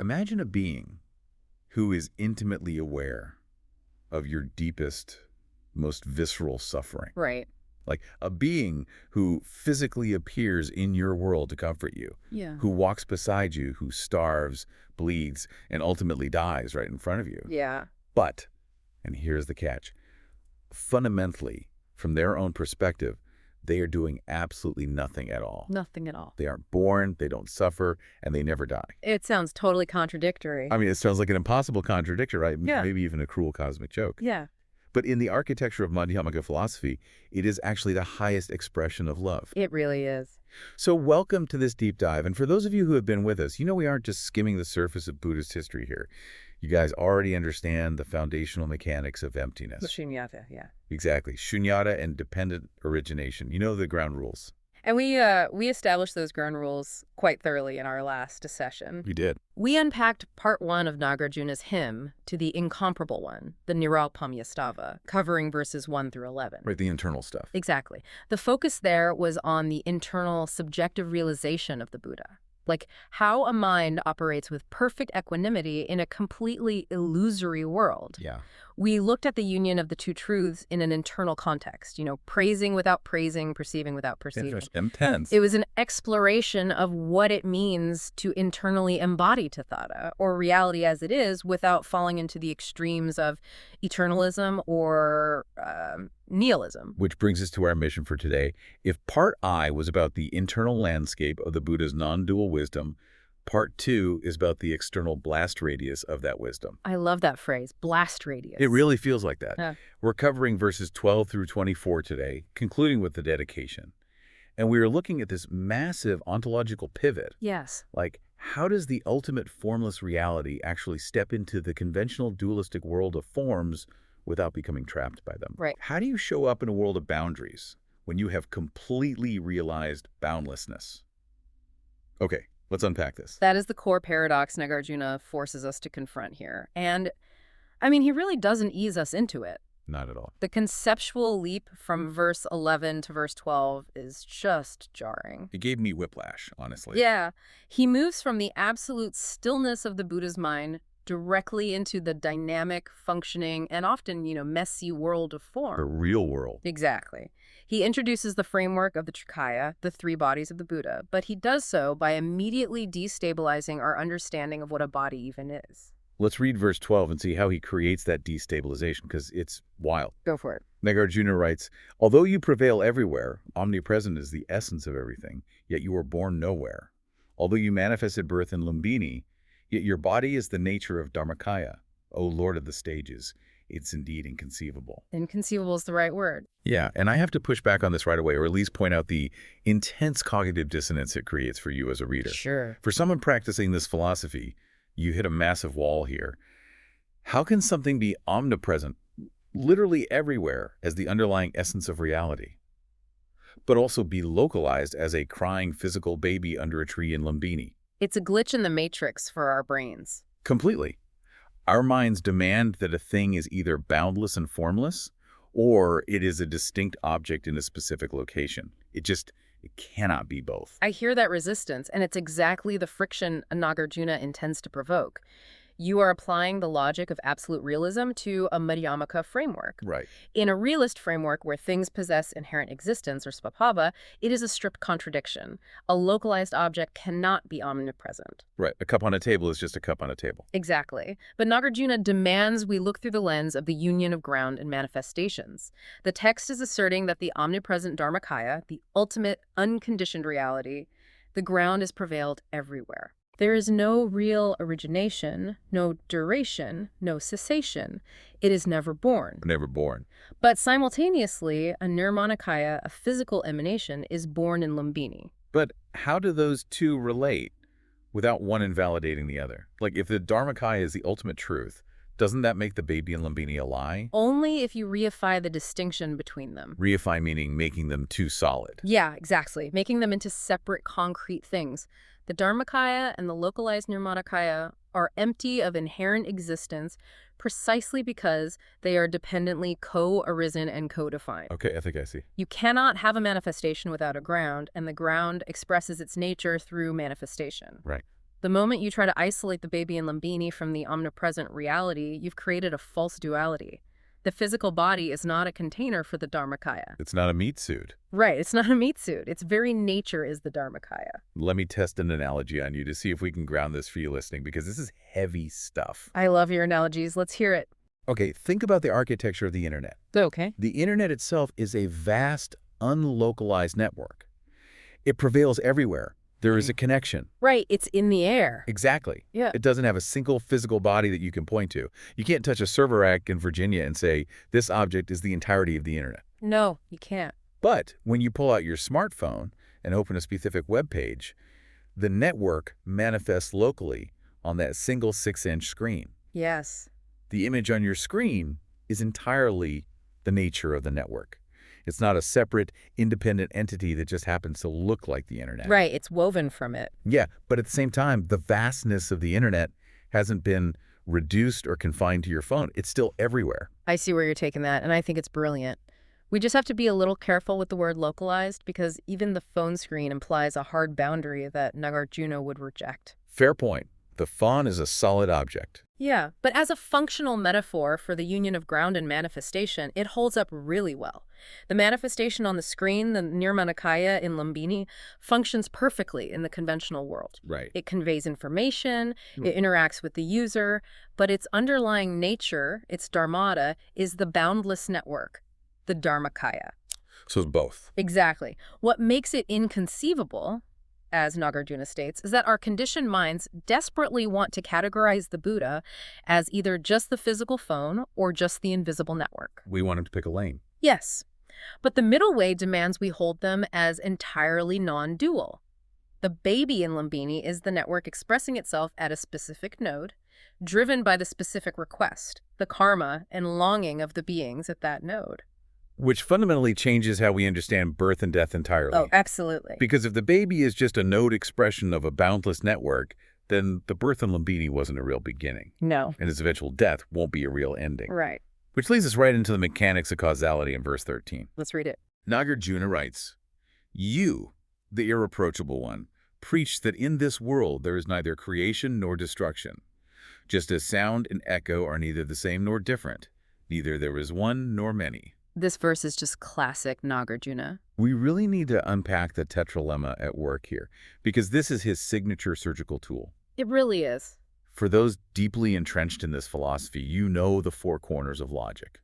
Imagine a being who is intimately aware of your deepest, most visceral suffering. Right. Like a being who physically appears in your world to comfort you, Yeah. who walks beside you, who starves, bleeds, and ultimately dies right in front of you. Yeah. But, and here's the catch, fundamentally, from their own perspective, they are doing absolutely nothing at all. Nothing at all. They aren't born, they don't suffer, and they never die. It sounds totally contradictory. I mean, it sounds like an impossible contradiction, right? Yeah. Maybe even a cruel cosmic joke. Yeah. But in the architecture of Madhyamaka philosophy, it is actually the highest expression of love. It really is. So welcome to this deep dive. And for those of you who have been with us, you know we aren't just skimming the surface of Buddhist history here. You guys already understand the foundational mechanics of emptiness. Shunyata, yeah. Exactly. Shunyata and dependent origination. You know the ground rules. And we established those ground rules quite thoroughly in our last session. We did. We unpacked part 1 of Nagarjuna's hymn to the Incomparable One, the Niraupamyastavah, covering verses 1 through 11. Right, the internal stuff. Exactly. The focus there was on the internal subjective realization of the Buddha. Like how a mind operates with perfect equanimity in a completely illusory world. Yeah. We looked at the union of the two truths in an internal context, praising without praising, perceiving without perceiving. Intense. It was an exploration of what it means to internally embody tathata, or reality as it is, without falling into the extremes of eternalism or nihilism. Which brings us to our mission for today. If part I was about the internal landscape of the Buddha's non-dual wisdom, part 2 is about the external blast radius of that wisdom. I love that phrase, blast radius. It really feels like that. Yeah. We're covering verses 12 through 24 today, concluding with the dedication. And we are looking at this massive ontological pivot. Yes. Like, how does the ultimate formless reality actually step into the conventional dualistic world of forms without becoming trapped by them? Right. How do you show up in a world of boundaries when you have completely realized boundlessness? Okay. Let's unpack this. That is the core paradox Nagarjuna forces us to confront here. And, I mean, he really doesn't ease us into it. Not at all. The conceptual leap from verse 11 to verse 12 is just jarring. It gave me whiplash, honestly. Yeah. He moves from the absolute stillness of the Buddha's mind directly into the dynamic, functioning, and often, messy world of form. The real world. Exactly. He introduces the framework of the Trikāya, the 3 bodies of the Buddha, but he does so by immediately destabilizing our understanding of what a body even is. Let's read verse 12 and see how he creates that destabilization, because it's wild. Go for it. Nagarjuna writes, although you prevail everywhere, omnipresent is the essence of everything, yet you were born nowhere. Although you manifested birth in Lumbini, yet your body is the nature of dharmakāya, O Lord of the stages. It's indeed inconceivable. Inconceivable is the right word. Yeah, and I have to push back on this right away, or at least point out the intense cognitive dissonance it creates for you as a reader. Sure. For someone practicing this philosophy, you hit a massive wall here. How can something be omnipresent, literally everywhere, as the underlying essence of reality, but also be localized as a crying physical baby under a tree in Lumbini? It's a glitch in the matrix for our brains. Completely. Our minds demand that a thing is either boundless and formless, or it is a distinct object in a specific location. It cannot be both. I hear that resistance, and it's exactly the friction Nagarjuna intends to provoke. You are applying the logic of absolute realism to a Madhyamaka framework. Right. In a realist framework where things possess inherent existence, or svabhava, it is a strict contradiction. A localized object cannot be omnipresent. Right. A cup on a table is just a cup on a table. Exactly. But Nagarjuna demands we look through the lens of the union of ground and manifestations. The text is asserting that the omnipresent dharmakāya, the ultimate unconditioned reality, the ground is prevailed everywhere. There is no real origination, no duration, no cessation. It is never born. Never born. But simultaneously, a nirmāṇakāya, a physical emanation, is born in Lumbini. But how do those two relate without one invalidating the other? Like, if the dharmakāya is the ultimate truth, doesn't that make the baby in Lumbini a lie? Only if you reify the distinction between them. Reify meaning making them too solid. Yeah, exactly. Making them into separate concrete things. The dharmakāya and the localized nirmāṇakāya are empty of inherent existence precisely because they are dependently co-arisen and co-defined. Okay, I think I see. You cannot have a manifestation without a ground, and the ground expresses its nature through manifestation. Right. The moment you try to isolate the baby in Lumbini from the omnipresent reality, you've created a false duality. The physical body is not a container for the dharmakāya. It's not a meat suit. Right, it's not a meat suit. Its very nature is the dharmakāya. Let me test an analogy on you to see if we can ground this for you listening, because this is heavy stuff. I love your analogies. Let's hear it. Okay, think about the architecture of the internet. Okay. The internet itself is a vast, unlocalized network. It prevails everywhere. There is a connection. Right, it's in the air. Exactly. Yeah. It doesn't have a single physical body that you can point to. You can't touch a server rack in Virginia and say, this object is the entirety of the internet. No, you can't. But when you pull out your smartphone and open a specific web page, the network manifests locally on that single 6-inch screen. Yes. The image on your screen is entirely the nature of the network. It's not a separate, independent entity that just happens to look like the internet. Right, it's woven from it. Yeah, but at the same time, the vastness of the internet hasn't been reduced or confined to your phone. It's still everywhere. I see where you're taking that, and I think it's brilliant. We just have to be a little careful with the word localized, because even the phone screen implies a hard boundary that Nagarjuna would reject. Fair point. The phone is a solid object. Yeah, but as a functional metaphor for the union of ground and manifestation, it holds up really well. The manifestation on the screen, the nirmāṇakāya in Lumbini, functions perfectly in the conventional world. Right. It conveys information, it interacts with the user, but its underlying nature, its dharmata, is the boundless network, the dharmakāya. So it's both. Exactly. What makes it inconceivable, as Nagarjuna states, is that our conditioned minds desperately want to categorize the Buddha as either just the physical phone or just the invisible network. We want him to pick a lane. Yes, but the middle way demands we hold them as entirely non-dual. The baby in Lumbini is the network expressing itself at a specific node, driven by the specific request, the karma and longing of the beings at that node. Which fundamentally changes how we understand birth and death entirely. Oh, absolutely. Because if the baby is just a node expression of a boundless network, then the birth in Lumbini wasn't a real beginning. No. And its eventual death won't be a real ending. Right. Which leads us right into the mechanics of causality in verse 13. Let's read it. Nagarjuna writes, "You, the irreproachable one, preach that in this world there is neither creation nor destruction. Just as sound and echo are neither the same nor different, neither there is one nor many." This verse is just classic Nagarjuna. We really need to unpack the tetralemma at work here, because this is his signature surgical tool. It really is. For those deeply entrenched in this philosophy, you know the four corners of logic.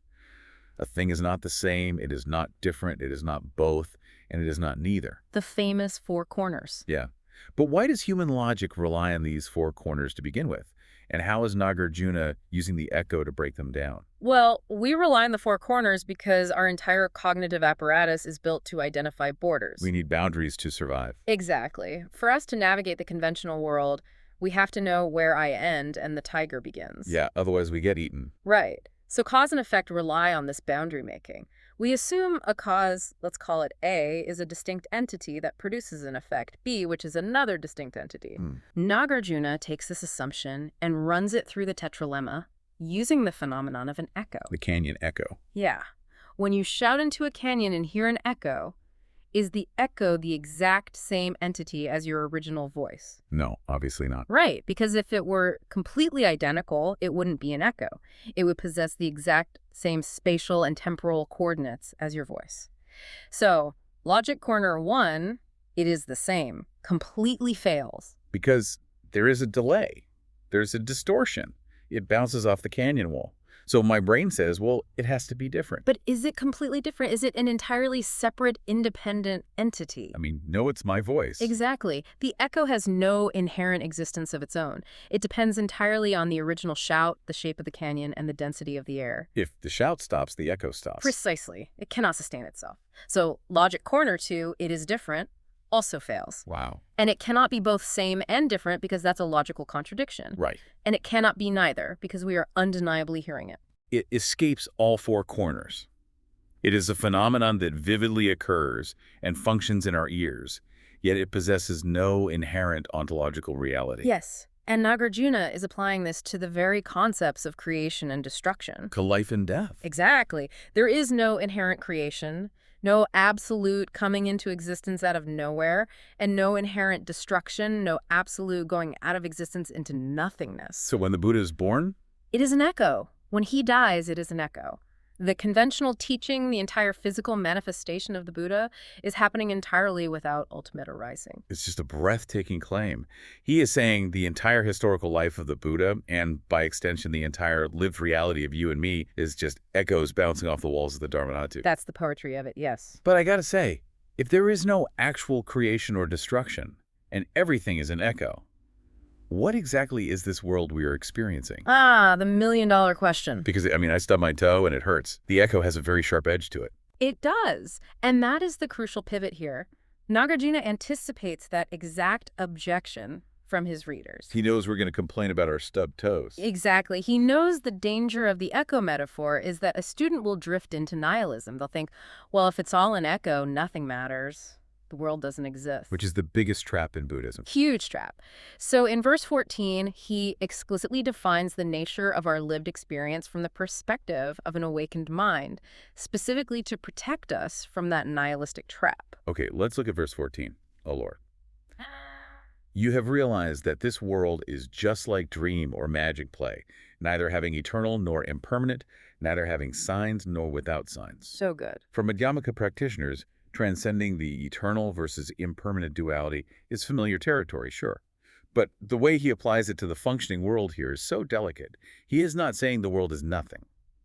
A thing is not the same, it is not different, it is not both, and it is not neither. The famous four corners. Yeah. But why does human logic rely on these four corners to begin with? And how is Nagarjuna using the echo to break them down? Well, we rely on the four corners because our entire cognitive apparatus is built to identify borders. We need boundaries to survive. Exactly. For us to navigate the conventional world, we have to know where I end and the tiger begins. Yeah, otherwise we get eaten. Right. So cause and effect rely on this boundary making. We assume a cause, let's call it A, is a distinct entity that produces an effect, B, which is another distinct entity. Nagarjuna takes this assumption and runs it through the tetralemma using the phenomenon of an echo. The canyon echo. Yeah. When you shout into a canyon and hear an echo, is the echo the exact same entity as your original voice? No, obviously not. Right, because if it were completely identical, it wouldn't be an echo. It would possess the exact same spatial and temporal coordinates as your voice. So, logic corner 1, it is the same, completely fails. Because there is a delay. There's a distortion. It bounces off the canyon wall. So my brain says, well, it has to be different. But is it completely different? Is it an entirely separate, independent entity? I mean, no, it's my voice. Exactly. The echo has no inherent existence of its own. It depends entirely on the original shout, the shape of the canyon, and the density of the air. If the shout stops, the echo stops. Precisely. It cannot sustain itself. So logic corner 2, it is different, also fails. Wow. And it cannot be both same and different because that's a logical contradiction. Right. And it cannot be neither because we are undeniably hearing it. It escapes all four corners. It is a phenomenon that vividly occurs and functions in our ears, yet it possesses no inherent ontological reality. Yes. And Nagarjuna is applying this to the very concepts of creation and destruction. To life and death. Exactly. There is no inherent creation, No absolute coming into existence out of nowhere, and no inherent destruction, no absolute going out of existence into nothingness. So when the Buddha is born? It is an echo. When he dies, it is an echo. The conventional teaching, the entire physical manifestation of the Buddha, is happening entirely without ultimate arising. It's just a breathtaking claim. He is saying the entire historical life of the Buddha, and by extension the entire lived reality of you and me, is just echoes bouncing off the walls of the Dharmakāya. That's the poetry of it, yes. But I gotta say, if there is no actual creation or destruction, and everything is an echo, what exactly is this world we are experiencing? Ah, the million-dollar question. Because, I mean, I stubbed my toe and it hurts. The echo has a very sharp edge to it. It does. And that is the crucial pivot here. Nagarjuna anticipates that exact objection from his readers. He knows we're going to complain about our stubbed toes. Exactly. He knows the danger of the echo metaphor is that a student will drift into nihilism. They'll think, well, if it's all an echo, nothing matters. The world doesn't exist. Which is the biggest trap in Buddhism. Huge trap. So in verse 14, he explicitly defines the nature of our lived experience from the perspective of an awakened mind, specifically to protect us from that nihilistic trap. Okay, let's look at verse 14. Oh, Lord. You have realized that this world is just like dream or magic play, neither having eternal nor impermanent, neither having signs nor without signs. So good. For Madhyamaka practitioners, transcending the eternal versus impermanent duality is familiar territory, sure. But the way he applies it to the functioning world here is so delicate. He is not saying the world is nothing.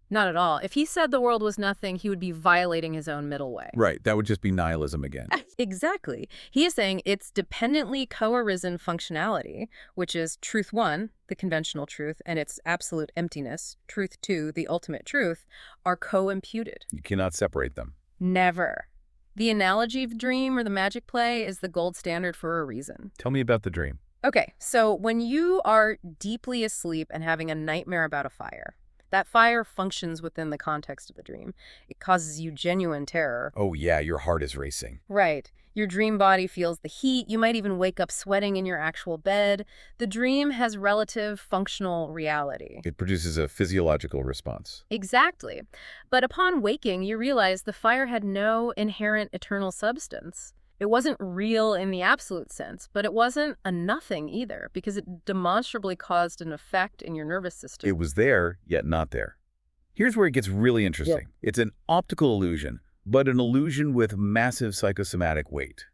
Not at all. If he said the world was nothing, he would be violating his own middle way. Right, that would just be nihilism again. Exactly. He is saying its dependently co-arisen functionality, which is truth one, the conventional truth, and its absolute emptiness, truth two, the ultimate truth, are co-imputed. You cannot separate them. Never. The analogy of the dream or the magic play is the gold standard for a reason. Tell me about the dream. Okay, so when you are deeply asleep and having a nightmare about a fire, that fire functions within the context of the dream. It causes you genuine terror. Oh yeah, your heart is racing. Right. Your dream body feels the heat. You might even wake up sweating in your actual bed. The dream has relative functional reality. It produces a physiological response. Exactly. But upon waking, you realize the fire had no inherent eternal substance. It wasn't real in the absolute sense, but it wasn't a nothing either, because it demonstrably caused an effect in your nervous system. It was there, yet not there. Here's where it gets really interesting. Yeah. It's an optical illusion, but an illusion with massive psychosomatic weight.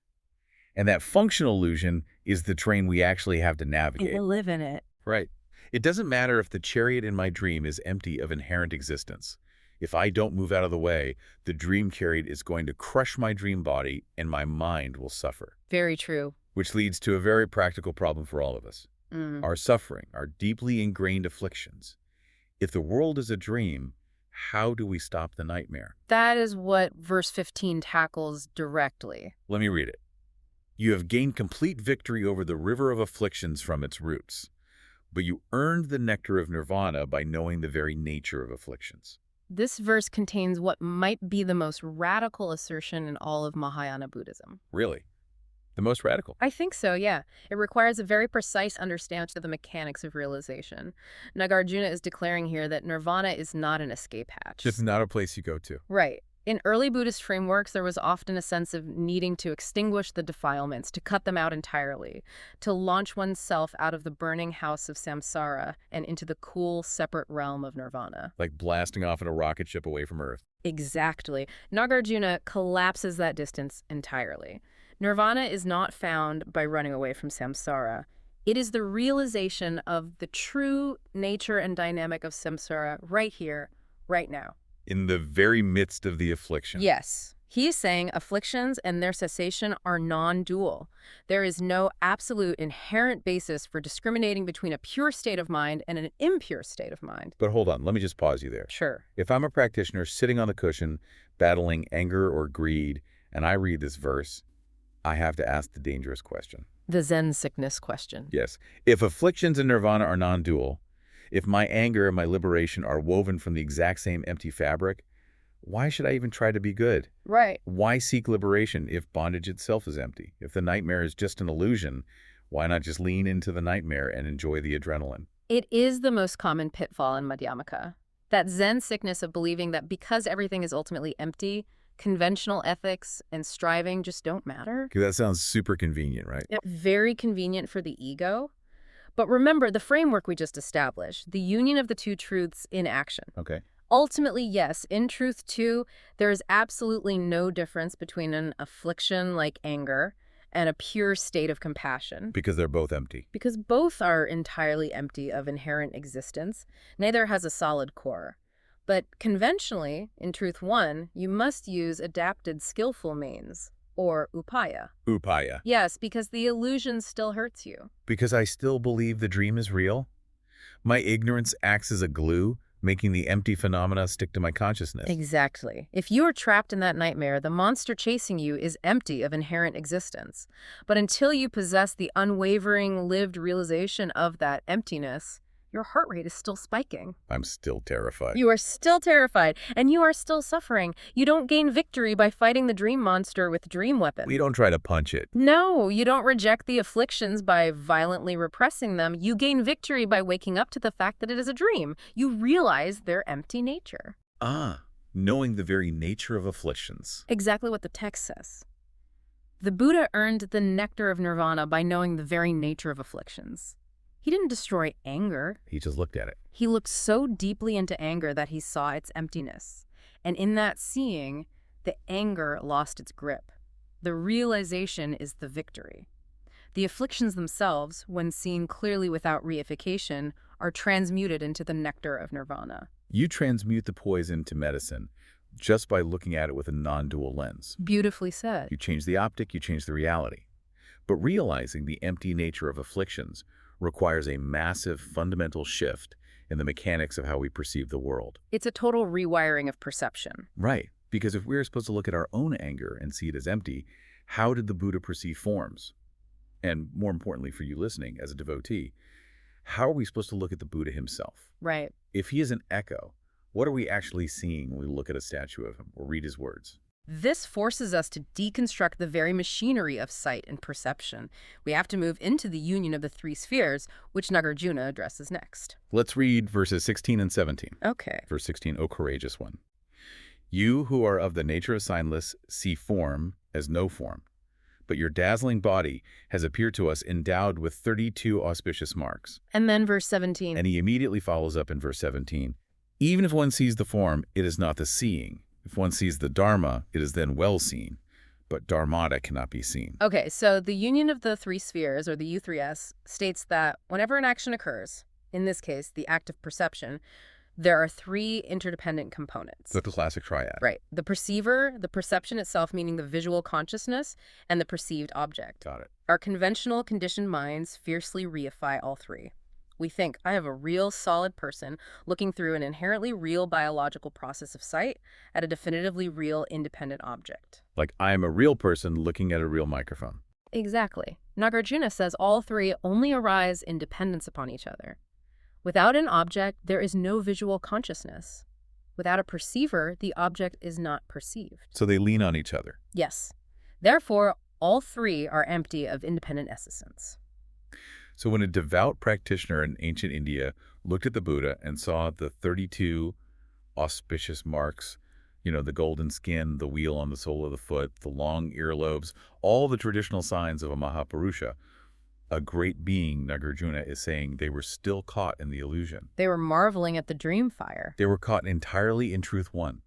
And that functional illusion is the train we actually have to navigate. You live in it. Right. It doesn't matter if the chariot in my dream is empty of inherent existence. If I don't move out of the way, the dream chariot is going to crush my dream body and my mind will suffer. Very true. Which leads to a very practical problem for all of us. Our suffering, our deeply ingrained afflictions. If the world is a dream, how do we stop the nightmare? That is what verse 15 tackles directly. Let me read it. You have gained complete victory over the river of afflictions from its roots, but you earned the nectar of nirvana by knowing the very nature of afflictions. This verse contains what might be the most radical assertion in all of Mahayana Buddhism. Really? The most radical? I think so, yeah. It requires a very precise understanding of the mechanics of realization. Nagarjuna is declaring here that nirvana is not an escape hatch. It's not a place you go to. Right. In early Buddhist frameworks, there was often a sense of needing to extinguish the defilements, to cut them out entirely, to launch oneself out of the burning house of samsara and into the cool, separate realm of nirvana. Like blasting off in a rocket ship away from Earth. Exactly. Nagarjuna collapses that distance entirely. Nirvana is not found by running away from samsara. It is the realization of the true nature and dynamic of samsara right here, right now. In the very midst of the affliction. Yes. He is saying afflictions and their cessation are non-dual. There is no absolute inherent basis for discriminating between a pure state of mind and an impure state of mind. But hold on, let me just pause you there. Sure. If I'm a practitioner sitting on the cushion, battling anger or greed, and I read this verse, I have to ask the dangerous question. The Zen sickness question. Yes. If afflictions and nirvana are non-dual, if my anger and my liberation are woven from the exact same empty fabric, why should I even try to be good? Right. Why seek liberation if bondage itself is empty? If the nightmare is just an illusion, why not just lean into the nightmare and enjoy the adrenaline? It is the most common pitfall in Madhyamaka. That Zen sickness of believing that because everything is ultimately empty, Conventional ethics and striving just don't matter. Okay, that sounds super convenient, right? Very convenient for the ego. But remember the framework we just established, the union of the two truths in action. Okay. Ultimately, yes, in truth, too, there is absolutely no difference between an affliction like anger and a pure state of compassion. Because they're both empty. Because both are entirely empty of inherent existence. Neither has a solid core. But conventionally, in Truth 1, you must use adapted skillful means, or upaya. Upaya. Yes, because the illusion still hurts you. Because I still believe the dream is real? My ignorance acts as a glue, making the empty phenomena stick to my consciousness. Exactly. If you are trapped in that nightmare, the monster chasing you is empty of inherent existence. But until you possess the unwavering lived realization of that emptiness, your heart rate is still spiking. I'm still terrified. You are still terrified, and you are still suffering. You don't gain victory by fighting the dream monster with dream weapons. We don't try to punch it. No, you don't reject the afflictions by violently repressing them. You gain victory by waking up to the fact that it is a dream. You realize their empty nature. Ah, knowing the very nature of afflictions. Exactly what the text says. The Buddha earned the nectar of nirvana by knowing the very nature of afflictions. He didn't destroy anger. He just looked at it. He looked so deeply into anger that he saw its emptiness. And in that seeing, the anger lost its grip. The realization is the victory. The afflictions themselves, when seen clearly without reification, are transmuted into the nectar of nirvana. You transmute the poison to medicine just by looking at it with a non-dual lens. Beautifully said. You change the optic, you change the reality. But realizing the empty nature of afflictions requires a massive fundamental shift in the mechanics of how we perceive the world. It's a total rewiring of perception. Right, because if we're supposed to look at our own anger and see it as empty, how did the Buddha perceive forms? And more importantly for you listening, as a devotee, how are we supposed to look at the Buddha himself? Right. If he is an echo, what are we actually seeing when we look at a statue of him or read his words? This forces us to deconstruct the very machinery of sight and perception. We have to move into the union of the three spheres, which Nagarjuna addresses next. Let's read verses 16 and 17. Okay. Verse 16, O courageous one. You who are of the nature of signless see form as no form, but your dazzling body has appeared to us endowed with 32 auspicious marks. And then verse 17. And he immediately follows up in verse 17. Even if one sees the form, it is not the seeing. If one sees the Dharma, it is then well seen, but Dharmata cannot be seen. Okay, so the union of the three spheres, or the U3S, states that whenever an action occurs, in this case, the act of perception, there are three interdependent components. The classic triad. Right. The perceiver, the perception itself, meaning the visual consciousness, and the perceived object. Got it. Our conventional conditioned minds fiercely reify all three. We think, I have a real solid person looking through an inherently real biological process of sight at a definitively real independent object. Like I am a real person looking at a real microphone. Exactly. Nagarjuna says all three only arise in dependence upon each other. Without an object, there is no visual consciousness. Without a perceiver, the object is not perceived. So they lean on each other. Yes. Therefore, all three are empty of independent essence. So when a devout practitioner in ancient India looked at the Buddha and saw the 32 auspicious marks, you know, the golden skin, the wheel on the sole of the foot, the long earlobes, all the traditional signs of a Mahapurusha, a great being, Nagarjuna is saying they were still caught in the illusion. They were marveling at the dream fire. They were caught entirely in truth one.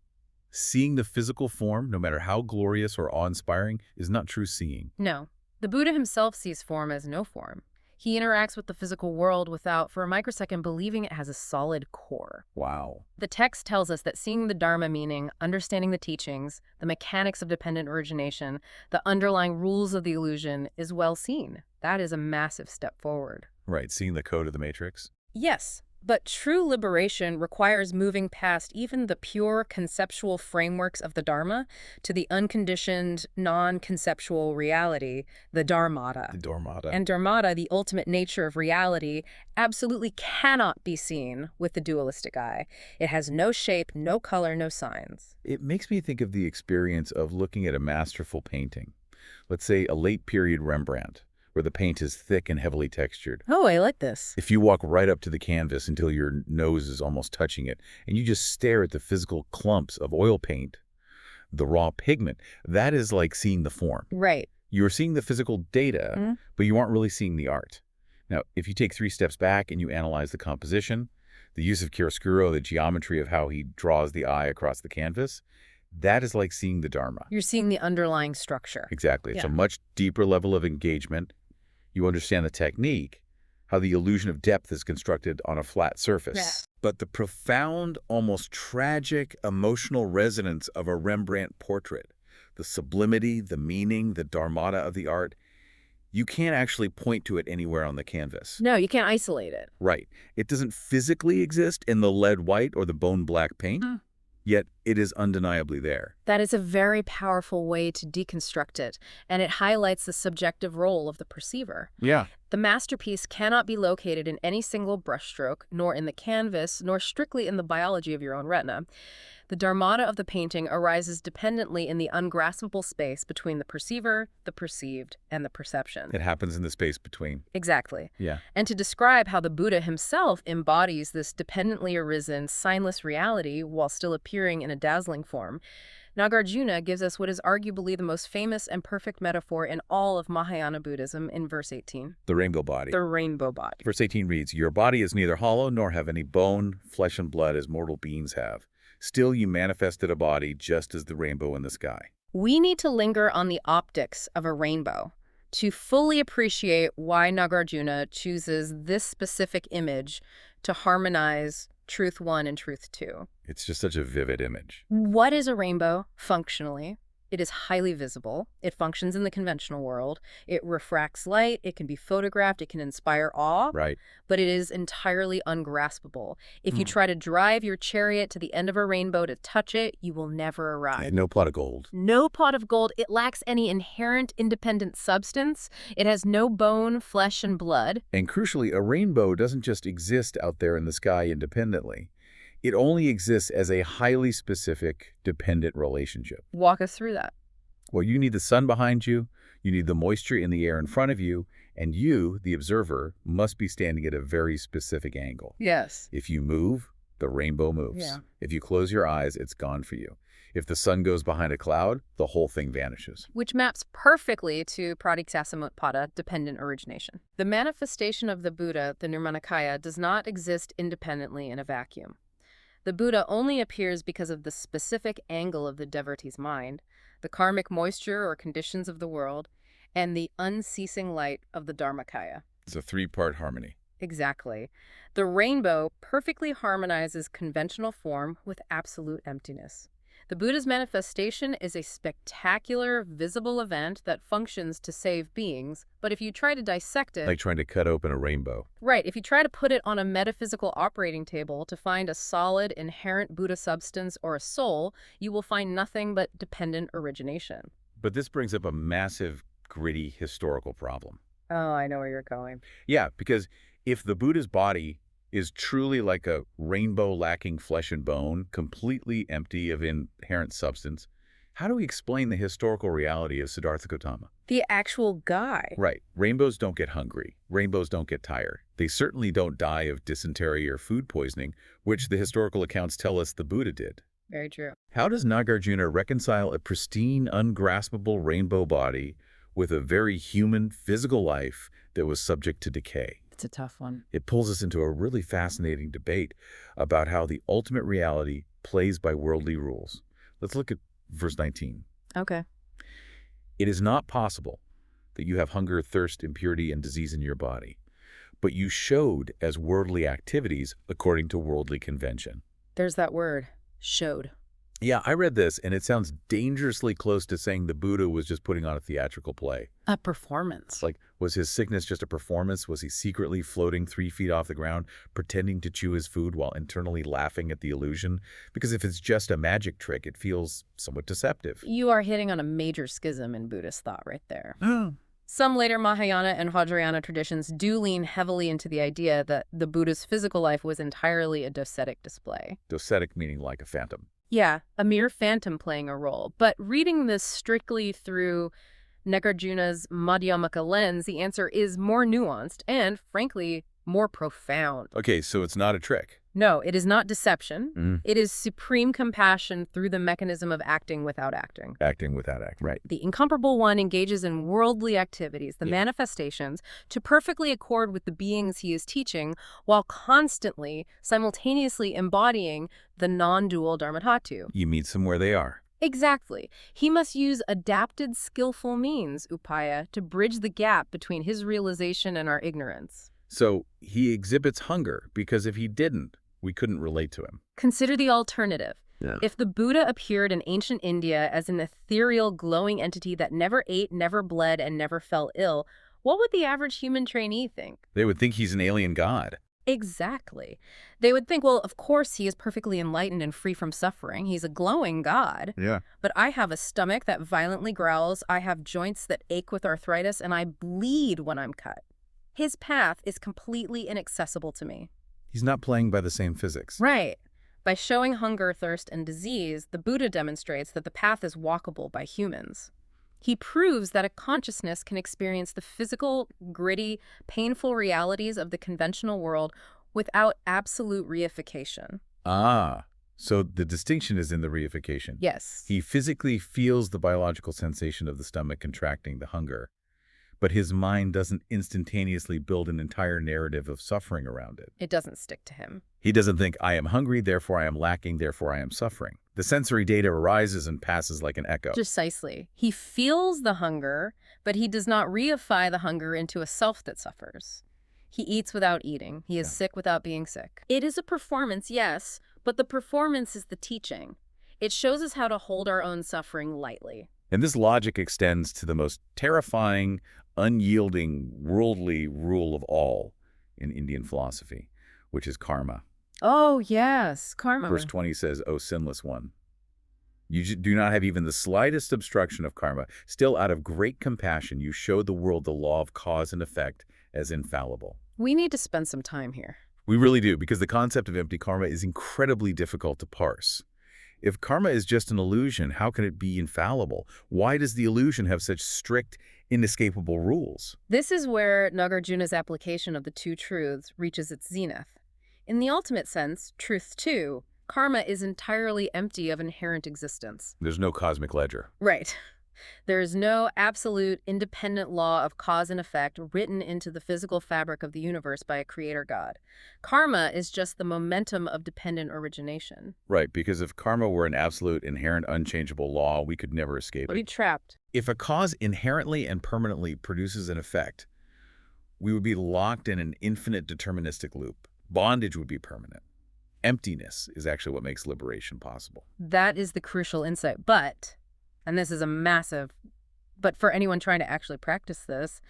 Seeing the physical form, no matter how glorious or awe-inspiring, is not true seeing. No. The Buddha himself sees form as no form. He interacts with the physical world without, for a microsecond, believing it has a solid core. Wow. The text tells us that seeing the Dharma, meaning understanding the teachings, the mechanics of dependent origination, the underlying rules of the illusion, is well seen. That is a massive step forward. Right, seeing the code of the matrix. Yes, but true liberation requires moving past even the pure conceptual frameworks of the Dharma to the unconditioned, non-conceptual reality, the Dharmata. The Dharmata. And Dharmata, the ultimate nature of reality, absolutely cannot be seen with the dualistic eye. It has no shape, no color, no signs. It makes me think of the experience of looking at a masterful painting. Let's say a late period Rembrandt, where the paint is thick and heavily textured. Oh, I like this. If you walk right up to the canvas until your nose is almost touching it, and you just stare at the physical clumps of oil paint, the raw pigment, that is like seeing the form. Right. You're seeing the physical data, but you aren't really seeing the art. Now, if you take 3 steps back and you analyze the composition, the use of chiaroscuro, the geometry of how he draws the eye across the canvas, that is like seeing the Dharma. You're seeing the underlying structure. Exactly. It's a much deeper level of engagement. You understand the technique, how the illusion of depth is constructed on a flat surface. Yeah. But the profound, almost tragic emotional resonance of a Rembrandt portrait, the sublimity, the meaning, the dharmata of the art, you can't actually point to it anywhere on the canvas. No, you can't isolate it. Right. It doesn't physically exist in the lead white or the bone black paint, yet it is undeniably there. That is a very powerful way to deconstruct it, and it highlights the subjective role of the perceiver. Yeah. The masterpiece cannot be located in any single brushstroke, nor in the canvas, nor strictly in the biology of your own retina. The dharmata of the painting arises dependently in the ungraspable space between the perceiver, the perceived, and the perception. It happens in the space between. Exactly. Yeah. And to describe how the Buddha himself embodies this dependently arisen, signless reality while still appearing in a dazzling form, Nagarjuna gives us what is arguably the most famous and perfect metaphor in all of Mahayana Buddhism in verse 18. The rainbow body. The rainbow body. Verse 18 reads, "Your body is neither hollow nor have any bone, flesh, and blood as mortal beings have. Still you manifested a body just as the rainbow in the sky." We need to linger on the optics of a rainbow to fully appreciate why Nagarjuna chooses this specific image to harmonize Truth 1 and Truth 2. It's just such a vivid image. What is a rainbow functionally? It is highly visible. It functions in the conventional world. It refracts light. It can be photographed. It can inspire awe. Right. But it is entirely ungraspable. If you try to drive your chariot to the end of a rainbow to touch it, you will never arrive. No pot of gold. No pot of gold. It lacks any inherent independent substance. It has no bone, flesh, and blood. And crucially, a rainbow doesn't just exist out there in the sky independently. It only exists as a highly specific, dependent relationship. Walk us through that. Well, you need the sun behind you, you need the moisture in the air in front of you, and you, the observer, must be standing at a very specific angle. Yes. If you move, the rainbow moves. Yeah. If you close your eyes, it's gone for you. If the sun goes behind a cloud, the whole thing vanishes. Which maps perfectly to pradiksasamutpada, dependent origination. The manifestation of the Buddha, the nirmāṇakāya, does not exist independently in a vacuum. The Buddha only appears because of the specific angle of the devotee's mind, the karmic moisture or conditions of the world, and the unceasing light of the dharmakāya. It's a 3-part harmony. Exactly. The rainbow perfectly harmonizes conventional form with absolute emptiness. The Buddha's manifestation is a spectacular, visible event that functions to save beings, but if you try to dissect it... Like trying to cut open a rainbow. Right. If you try to put it on a metaphysical operating table to find a solid, inherent Buddha substance or a soul, you will find nothing but dependent origination. But this brings up a massive, gritty historical problem. Oh, I know where you're going. Yeah, because if the Buddha's body is truly like a rainbow lacking flesh and bone, completely empty of inherent substance, how do we explain the historical reality of Siddhartha Gautama? The actual guy. Right. Rainbows don't get hungry. Rainbows don't get tired. They certainly don't die of dysentery or food poisoning, which the historical accounts tell us the Buddha did. Very true. How does Nagarjuna reconcile a pristine, ungraspable rainbow body with a very human, physical life that was subject to decay? It's a tough one. It pulls us into a really fascinating debate about how the ultimate reality plays by worldly rules. Let's look at verse 19. Okay. It is not possible that you have hunger, thirst, impurity, and disease in your body, but you showed as worldly activities according to worldly convention. There's that word, showed. Yeah, I read this, and it sounds dangerously close to saying the Buddha was just putting on a theatrical play. A performance. Like, was his sickness just a performance? Was he secretly floating 3 feet off the ground, pretending to chew his food while internally laughing at the illusion? Because if it's just a magic trick, it feels somewhat deceptive. You are hitting on a major schism in Buddhist thought right there. Oh. Some later Mahayana and Vajrayana traditions do lean heavily into the idea that the Buddha's physical life was entirely a docetic display. Docetic meaning like a phantom. Yeah, a mere phantom playing a role. But reading this strictly through Nagarjuna's Madhyamaka lens, the answer is more nuanced and, frankly, more profound. Okay, so it's not a trick. No, it is not deception. It is supreme compassion through the mechanism of acting without acting. Acting without acting. Right. The Incomparable One engages in worldly activities, the manifestations, to perfectly accord with the beings he is teaching, while constantly, simultaneously embodying the non-dual dharmadhatu. You meet them where they are. Exactly. He must use adapted, skillful means, upaya, to bridge the gap between his realization and our ignorance. So he exhibits hunger because if he didn't, we couldn't relate to him. Consider the alternative. Yeah. If the Buddha appeared in ancient India as an ethereal, glowing entity that never ate, never bled, and never fell ill, what would the average human trainee think? They would think he's an alien god. Exactly. They would think, well, of course he is perfectly enlightened and free from suffering. He's a glowing god. Yeah. But I have a stomach that violently growls, I have joints that ache with arthritis, and I bleed when I'm cut. His path is completely inaccessible to me. He's not playing by the same physics. Right. By showing hunger, thirst, and disease, the Buddha demonstrates that the path is walkable by humans. He proves that a consciousness can experience the physical, gritty, painful realities of the conventional world without absolute reification. Ah, so the distinction is in the reification. Yes. He physically feels the biological sensation of the stomach contracting, the hunger, but his mind doesn't instantaneously build an entire narrative of suffering around it. It doesn't stick to him. He doesn't think, I am hungry, therefore I am lacking, therefore I am suffering. The sensory data arises and passes like an echo. Precisely. He feels the hunger, but he does not reify the hunger into a self that suffers. He eats without eating. He is sick without being sick. It is a performance, yes, but the performance is the teaching. It shows us how to hold our own suffering lightly. And this logic extends to the most terrifying, unyielding, worldly rule of all in Indian philosophy, which is karma. Oh, yes, karma. Verse 20 says, O sinless one, you do not have even the slightest obstruction of karma. Still, out of great compassion, you show the world the law of cause and effect as infallible. We need to spend some time here. We really do, because the concept of empty karma is incredibly difficult to parse. If karma is just an illusion, how can it be infallible? Why does the illusion have such strict, inescapable rules? This is where Nagarjuna's application of the two truths reaches its zenith. In the ultimate sense, truth two, karma is entirely empty of inherent existence. There's no cosmic ledger. Right. There is no absolute independent law of cause and effect written into the physical fabric of the universe by a creator god. Karma is just the momentum of dependent origination. Right, because if karma were an absolute, inherent, unchangeable law, we could never escape We'd be it. trapped. If a cause inherently and permanently produces an effect, we would be locked in an infinite deterministic loop. Bondage would be permanent. Emptiness is actually what makes liberation possible. That is the crucial insight. But, and this is a massive, but for anyone trying to actually practice this,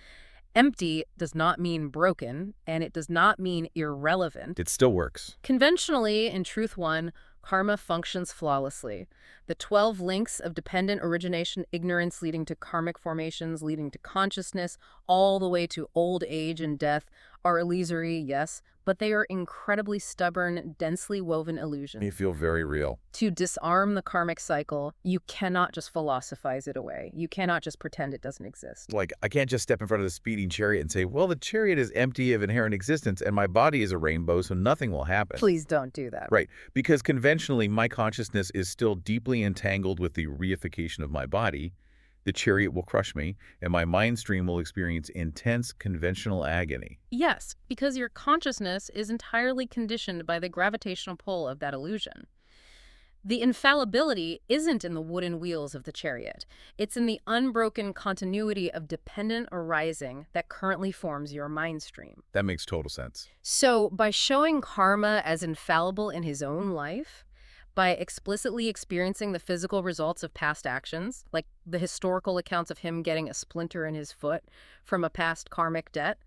empty does not mean broken, and it does not mean irrelevant. It still works. Conventionally, in Truth One, karma functions flawlessly. The 12 links of dependent origination, ignorance leading to karmic formations, leading to consciousness, all the way to old age and death, are illusory, yes, but they are incredibly stubborn, densely woven illusions. They feel very real. To disarm the karmic cycle, you cannot just philosophize it away. You cannot just pretend it doesn't exist. Like, I can't just step in front of the speeding chariot and say, well, the chariot is empty of inherent existence and my body is a rainbow, so nothing will happen. Please don't do that. Right, because conventionally, my consciousness is still deeply entangled with the reification of my body. The chariot will crush me, and my mind stream will experience intense conventional agony. Yes, because your consciousness is entirely conditioned by the gravitational pull of that illusion. The infallibility isn't in the wooden wheels of the chariot. It's in the unbroken continuity of dependent arising that currently forms your mind stream. That makes total sense. So, by showing karma as infallible in his own life, by explicitly experiencing the physical results of past actions, like the historical accounts of him getting a splinter in his foot from a past karmic debt,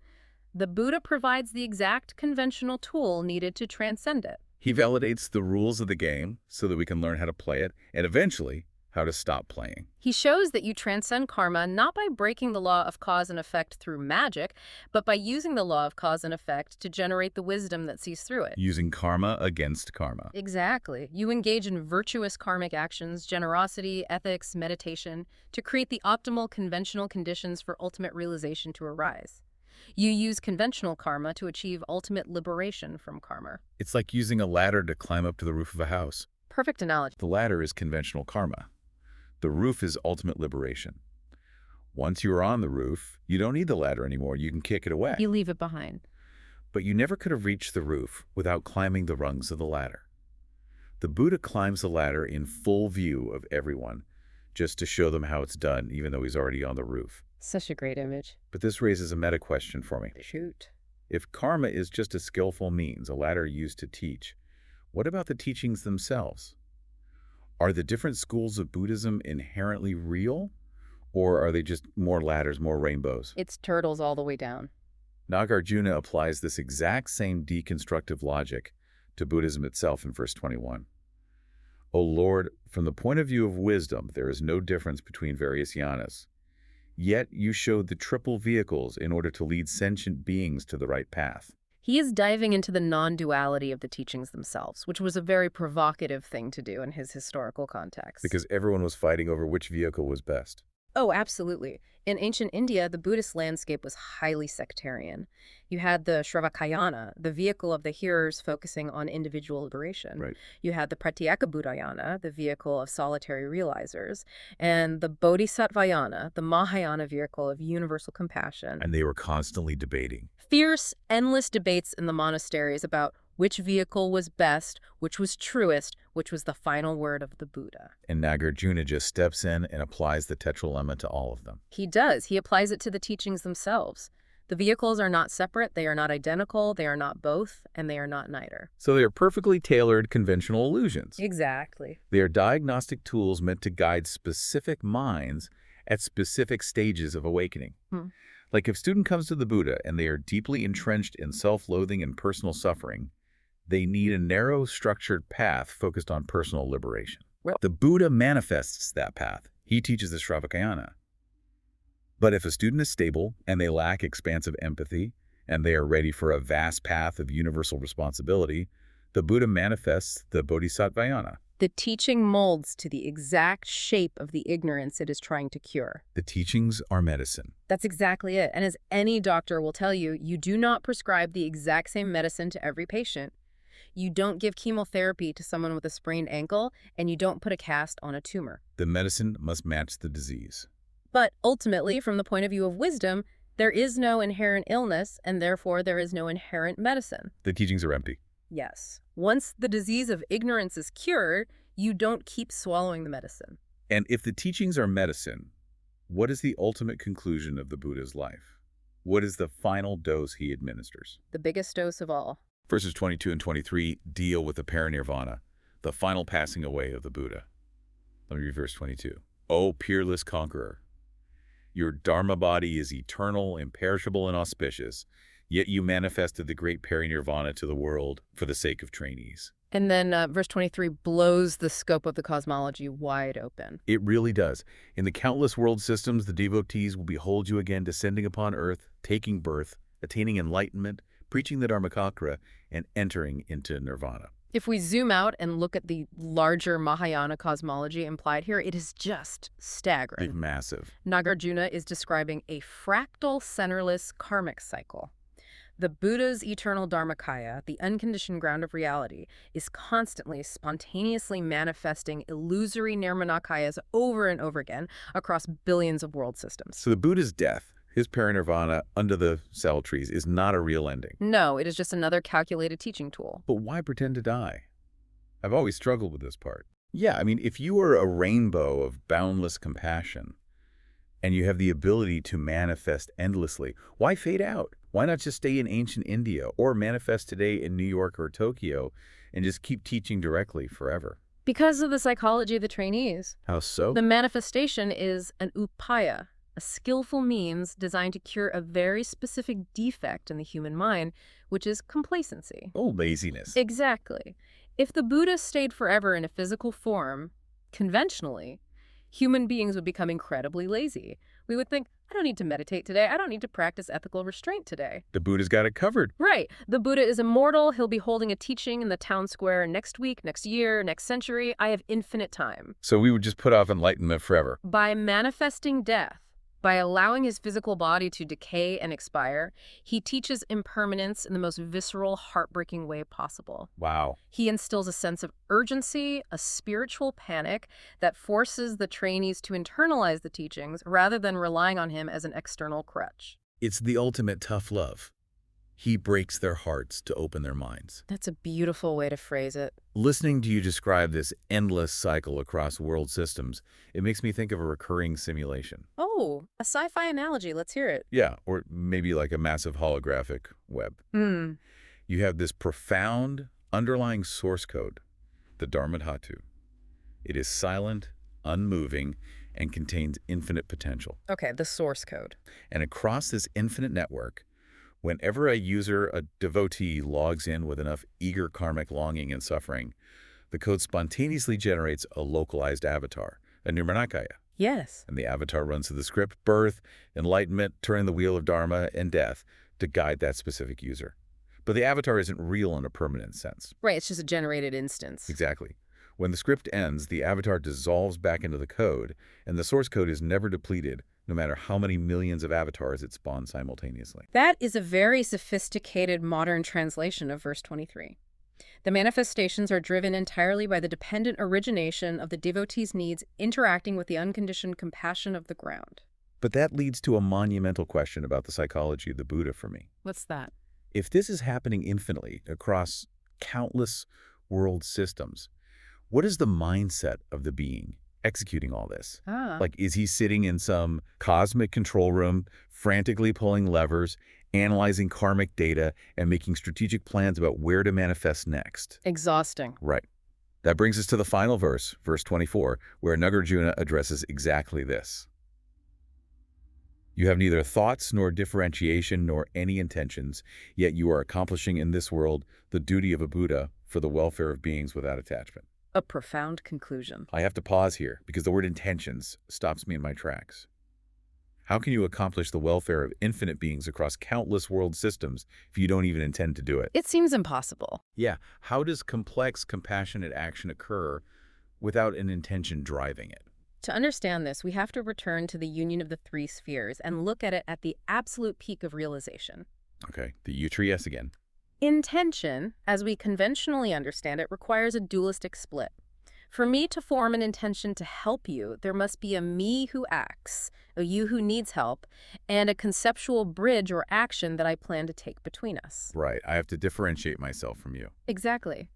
the Buddha provides the exact conventional tool needed to transcend it. He validates the rules of the game so that we can learn how to play it, and eventually, how to stop playing. He shows that you transcend karma not by breaking the law of cause and effect through magic, but by using the law of cause and effect to generate the wisdom that sees through it. Using karma against karma. Exactly. You engage in virtuous karmic actions, generosity, ethics, meditation, to create the optimal conventional conditions for ultimate realization to arise. You use conventional karma to achieve ultimate liberation from karma. It's like using a ladder to climb up to the roof of a house. Perfect analogy. The ladder is conventional karma. The roof is ultimate liberation. Once you are on the roof, you don't need the ladder anymore. You can kick it away. You leave it behind. But you never could have reached the roof without climbing the rungs of the ladder. The Buddha climbs the ladder in full view of everyone, just to show them how it's done, even though he's already on the roof. Such a great image. But this raises a meta question for me. Shoot. If karma is just a skillful means, a ladder used to teach, what about the teachings themselves? Are the different schools of Buddhism inherently real, or are they just more ladders, more rainbows? It's turtles all the way down. Nagarjuna applies this exact same deconstructive logic to Buddhism itself in verse 21. O Lord, from the point of view of wisdom, there is no difference between various yanas. Yet you showed the triple vehicles in order to lead sentient beings to the right path. He is diving into the non-duality of the teachings themselves, which was a very provocative thing to do in his historical context. Because everyone was fighting over which vehicle was best. Oh, absolutely. In ancient India, the Buddhist landscape was highly sectarian. You had the Shravakayana, the vehicle of the hearers focusing on individual liberation. Right. You had the Pratyekabuddhayana, the vehicle of solitary realizers, and the Bodhisattvayana, the Mahayana vehicle of universal compassion. And they were constantly debating. Fierce, endless debates in the monasteries about which vehicle was best, which was truest, which was the final word of the Buddha. And Nagarjuna just steps in and applies the tetralemma to all of them. He does. He applies it to the teachings themselves. The vehicles are not separate, they are not identical, they are not both, and they are not neither. So they are perfectly tailored conventional illusions. Exactly. They are diagnostic tools meant to guide specific minds at specific stages of awakening. Like if a student comes to the Buddha and they are deeply entrenched in self-loathing and personal suffering, they need a narrow, structured path focused on personal liberation. Well, the Buddha manifests that path. He teaches the Shravakayana. But if a student is stable and they lack expansive empathy and they are ready for a vast path of universal responsibility, the Buddha manifests the Bodhisattvayana. the teaching molds to the exact shape of the ignorance it is trying to cure. The teachings are medicine. That's exactly it. And as any doctor will tell you, you do not prescribe the exact same medicine to every patient. You don't give chemotherapy to someone with a sprained ankle, and you don't put a cast on a tumor. The medicine must match the disease. But ultimately, from the point of view of wisdom, there is no inherent illness, and therefore there is no inherent medicine. The teachings are empty. Yes. Once the disease of ignorance is cured, you don't keep swallowing the medicine. And if the teachings are medicine, what is the ultimate conclusion of the Buddha's life? What is the final dose he administers? The biggest dose of all. Verses 22 and 23 deal with the parinirvana, the final passing away of the Buddha. Let me read verse 22. O peerless conqueror, your dharma body is eternal, imperishable, and auspicious, yet you manifested the great parinirvana to the world for the sake of trainees. And then verse 23 blows the scope of the cosmology wide open. It really does. In the countless world systems, the devotees will behold you again descending upon earth, taking birth, attaining enlightenment, preaching the dharmakāya, and entering into nirvana. If we zoom out and look at the larger Mahayana cosmology implied here, it is just staggering. It's massive. Nagarjuna is describing a fractal, centerless karmic cycle. The Buddha's eternal dharmakāya, the unconditioned ground of reality, is constantly, spontaneously manifesting illusory nirmāṇakāyas over and over again across billions of world systems. So the Buddha's death, his parinirvana under the cell trees, is not a real ending. No, it is just another calculated teaching tool. But why pretend to die? I've always struggled with this part. Yeah, I mean, if you are a rainbow of boundless compassion and you have the ability to manifest endlessly, why fade out? Why not just stay in ancient India or manifest today in New York or Tokyo and just keep teaching directly forever? Because of the psychology of the trainees. How so? The manifestation is an upaya, a skillful means designed to cure a very specific defect in the human mind, which is complacency. Oh, laziness. Exactly. If the Buddha stayed forever in a physical form, conventionally, human beings would become incredibly lazy. We would think, I don't need to meditate today. I don't need to practice ethical restraint today. The Buddha's got it covered. Right. The Buddha is immortal. He'll be holding a teaching in the town square next week, next year, next century. I have infinite time. So we would just put off enlightenment forever. By manifesting death, By allowing his physical body to decay and expire, he teaches impermanence in the most visceral, heartbreaking way possible. Wow. He instills a sense of urgency, a spiritual panic that forces the trainees to internalize the teachings rather than relying on him as an external crutch. It's the ultimate tough love. He breaks their hearts to open their minds. That's a beautiful way to phrase it. Listening to you describe this endless cycle across world systems, it makes me think of a recurring simulation. Oh, a sci-fi analogy. Let's hear it. Yeah, or maybe like a massive holographic web. You have this profound underlying source code, the dharmakāya. It is silent, unmoving, and contains infinite potential. Okay, the source code. And across this infinite network, whenever a user, a devotee, logs in with enough eager karmic longing and suffering, the code spontaneously generates a localized avatar, a nirmāṇakāya. Yes. And the avatar runs through the script, birth, enlightenment, turning the wheel of dharma, and death to guide that specific user. But the avatar isn't real in a permanent sense. Right, it's just a generated instance. Exactly. When the script ends, the avatar dissolves back into the code, and the source code is never depleted, no matter how many millions of avatars it spawns simultaneously. That is a very sophisticated modern translation of verse 23. The manifestations are driven entirely by the dependent origination of the devotee's needs interacting with the unconditioned compassion of the ground. But that leads to a monumental question about the psychology of the Buddha for me. What's that? If this is happening infinitely across countless world systems, what is the mindset of the being executing all this? Like, is he sitting in some cosmic control room, frantically pulling levers, analyzing karmic data, and making strategic plans about where to manifest next? Exhausting. Right. That brings us to the final verse, verse 24, where Nagarjuna addresses exactly this. You have neither thoughts nor differentiation nor any intentions, yet you are accomplishing in this world the duty of a Buddha for the welfare of beings without attachment. A profound conclusion. I have to pause here because the word intentions stops me in my tracks. How can you accomplish the welfare of infinite beings across countless world systems if you don't even intend to do it? It seems impossible. Yeah, how does complex, compassionate action occur without an intention driving it? To understand this, we have to return to the union of the three spheres and look at it at the absolute peak of realization. Okay, the U3S again. Intention, as we conventionally understand it, requires a dualistic split. For me to form an intention to help you, there must be a me who acts, a you who needs help, and a conceptual bridge or action that I plan to take between us. Right, I have to differentiate myself from you. Exactly.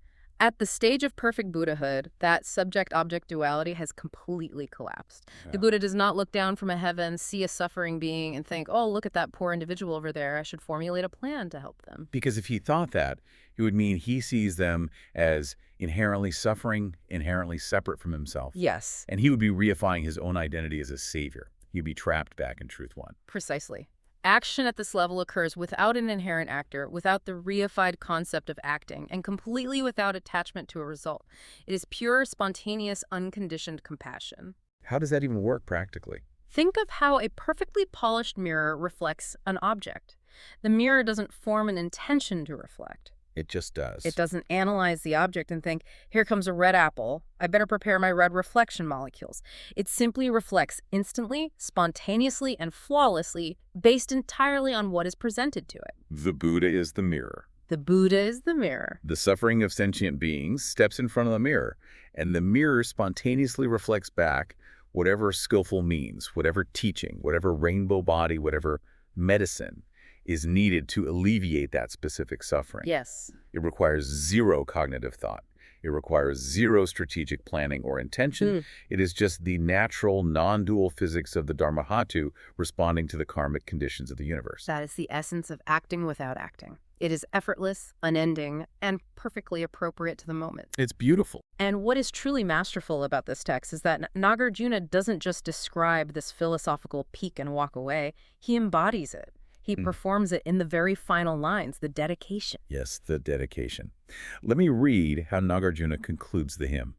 At the stage of perfect Buddhahood, that subject-object duality has completely collapsed. Yeah. The Buddha does not look down from a heaven, see a suffering being, and think, oh, look at that poor individual over there. I should formulate a plan to help them. Because if he thought that, it would mean he sees them as inherently suffering, inherently separate from himself. Yes. And he would be reifying his own identity as a savior. He'd be trapped back in Truth One. Precisely. Action at this level occurs without an inherent actor, without the reified concept of acting, and completely without attachment to a result. It is pure, spontaneous, unconditioned compassion. How does that even work practically? Think of how a perfectly polished mirror reflects an object. The mirror doesn't form an intention to reflect. It just does. It doesn't analyze the object and think, here comes a red apple. I better prepare my red reflection molecules. It simply reflects instantly, spontaneously, and flawlessly, based entirely on what is presented to it. The Buddha is the mirror. The Buddha is the mirror. The suffering of sentient beings steps in front of the mirror, and the mirror spontaneously reflects back whatever skillful means, whatever teaching, whatever rainbow body, whatever medicine is needed to alleviate that specific suffering. Yes. It requires zero cognitive thought. It requires zero strategic planning or intention. It is just the natural, non-dual physics of the dharmakāya responding to the karmic conditions of the universe. That is the essence of acting without acting. It is effortless, unending, and perfectly appropriate to the moment. It's beautiful. And what is truly masterful about this text is that Nagarjuna doesn't just describe this philosophical peak and walk away. He embodies it. He performs it in the very final lines, the dedication. Yes, the dedication. Let me read how Nagarjuna concludes the hymn.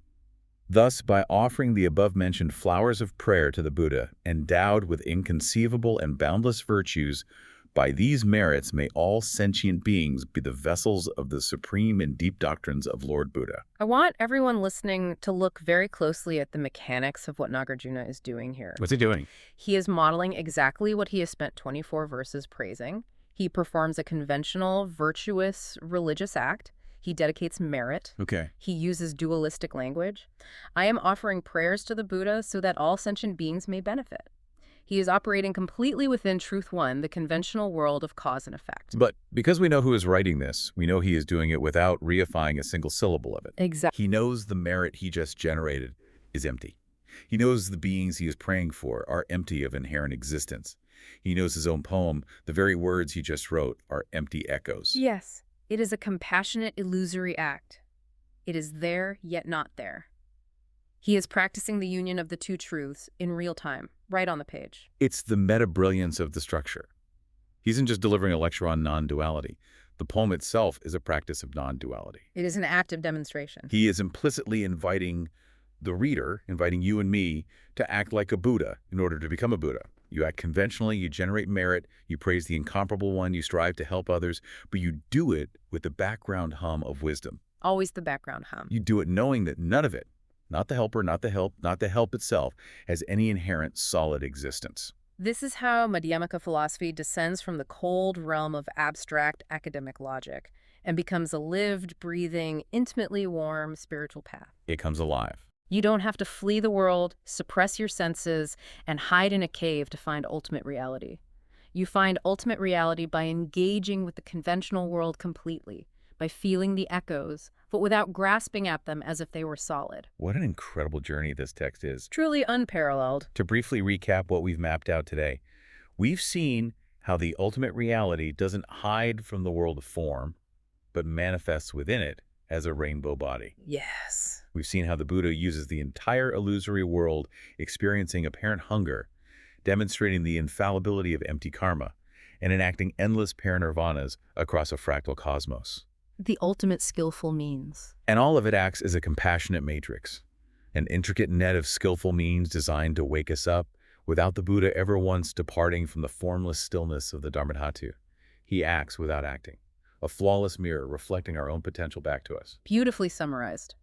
Thus, by offering the above-mentioned flowers of prayer to the Buddha, endowed with inconceivable and boundless virtues, By these merits may all sentient beings be the vessels of the supreme and deep doctrines of Lord Buddha. I want everyone listening to look very closely at the mechanics of what Nagarjuna is doing here. What's he doing? He is modeling exactly what he has spent 24 verses praising. He performs a conventional, virtuous, religious act. He dedicates merit. Okay. He uses dualistic language. I am offering prayers to the Buddha so that all sentient beings may benefit. He is operating completely within Truth One, the conventional world of cause and effect. But because we know who is writing this, we know he is doing it without reifying a single syllable of it. Exactly. He knows the merit he just generated is empty. He knows the beings he is praying for are empty of inherent existence. He knows his own poem, the very words he just wrote, are empty echoes. Yes, it is a compassionate, illusory act. It is there, yet not there. He is practicing the union of the two truths in real time, right on the page. It's the meta-brilliance of the structure. He isn't just delivering a lecture on non-duality. The poem itself is a practice of non-duality. It is an active demonstration. He is implicitly inviting the reader, inviting you and me, to act like a Buddha in order to become a Buddha. You act conventionally, you generate merit, you praise the Incomparable One, you strive to help others, but you do it with the background hum of wisdom. Always the background hum. You do it knowing that none of it, not the helper, not the help, not the help itself, has any inherent solid existence. This is how Madhyamaka philosophy descends from the cold realm of abstract academic logic and becomes a lived, breathing, intimately warm spiritual path. It comes alive. You don't have to flee the world, suppress your senses, and hide in a cave to find ultimate reality. You find ultimate reality by engaging with the conventional world completely, by feeling the echoes, but without grasping at them as if they were solid. What an incredible journey this text is. Truly unparalleled. To briefly recap what we've mapped out today, we've seen how the ultimate reality doesn't hide from the world of form, but manifests within it as a rainbow body. Yes. We've seen how the Buddha uses the entire illusory world experiencing apparent hunger, demonstrating the infallibility of empty karma, and enacting endless parinirvanas across a fractal cosmos. The ultimate skillful means. And all of it acts as a compassionate matrix, an intricate net of skillful means designed to wake us up without the Buddha ever once departing from the formless stillness of the Dharmadhatu. He acts without acting, a flawless mirror reflecting our own potential back to us. Beautifully summarized.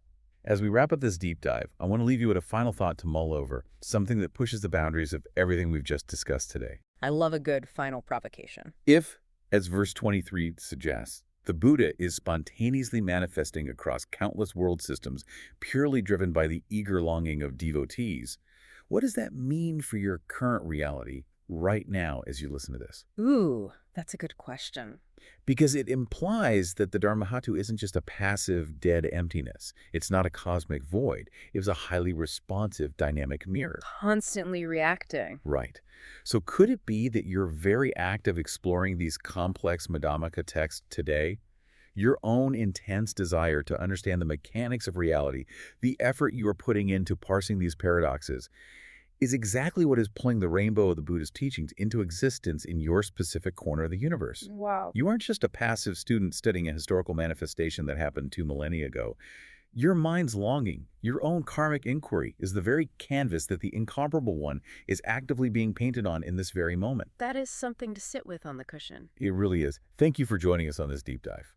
As we wrap up this deep dive, I want to leave you with a final thought to mull over, something that pushes the boundaries of everything we've just discussed today. I love a good final provocation. If, as verse 23 suggests, the Buddha is spontaneously manifesting across countless world systems purely driven by the eager longing of devotees, what does that mean for your current reality right now as you listen to this? Ooh, that's a good question. Because it implies that the Dharmadhatu isn't just a passive, dead emptiness. It's not a cosmic void. It was a highly responsive, dynamic mirror. Constantly reacting. Right. So could it be that your very act of exploring these complex Madhyamaka texts today, your own intense desire to understand the mechanics of reality, the effort you are putting into parsing these paradoxes, is exactly what is pulling the rainbow of the Buddha's teachings into existence in your specific corner of the universe? Wow. You aren't just a passive student studying a historical manifestation that happened 2 millennia ago. Your mind's longing, your own karmic inquiry, is the very canvas that the Incomparable One is actively being painted on in this very moment. That is something to sit with on the cushion. It really is. Thank you for joining us on this deep dive.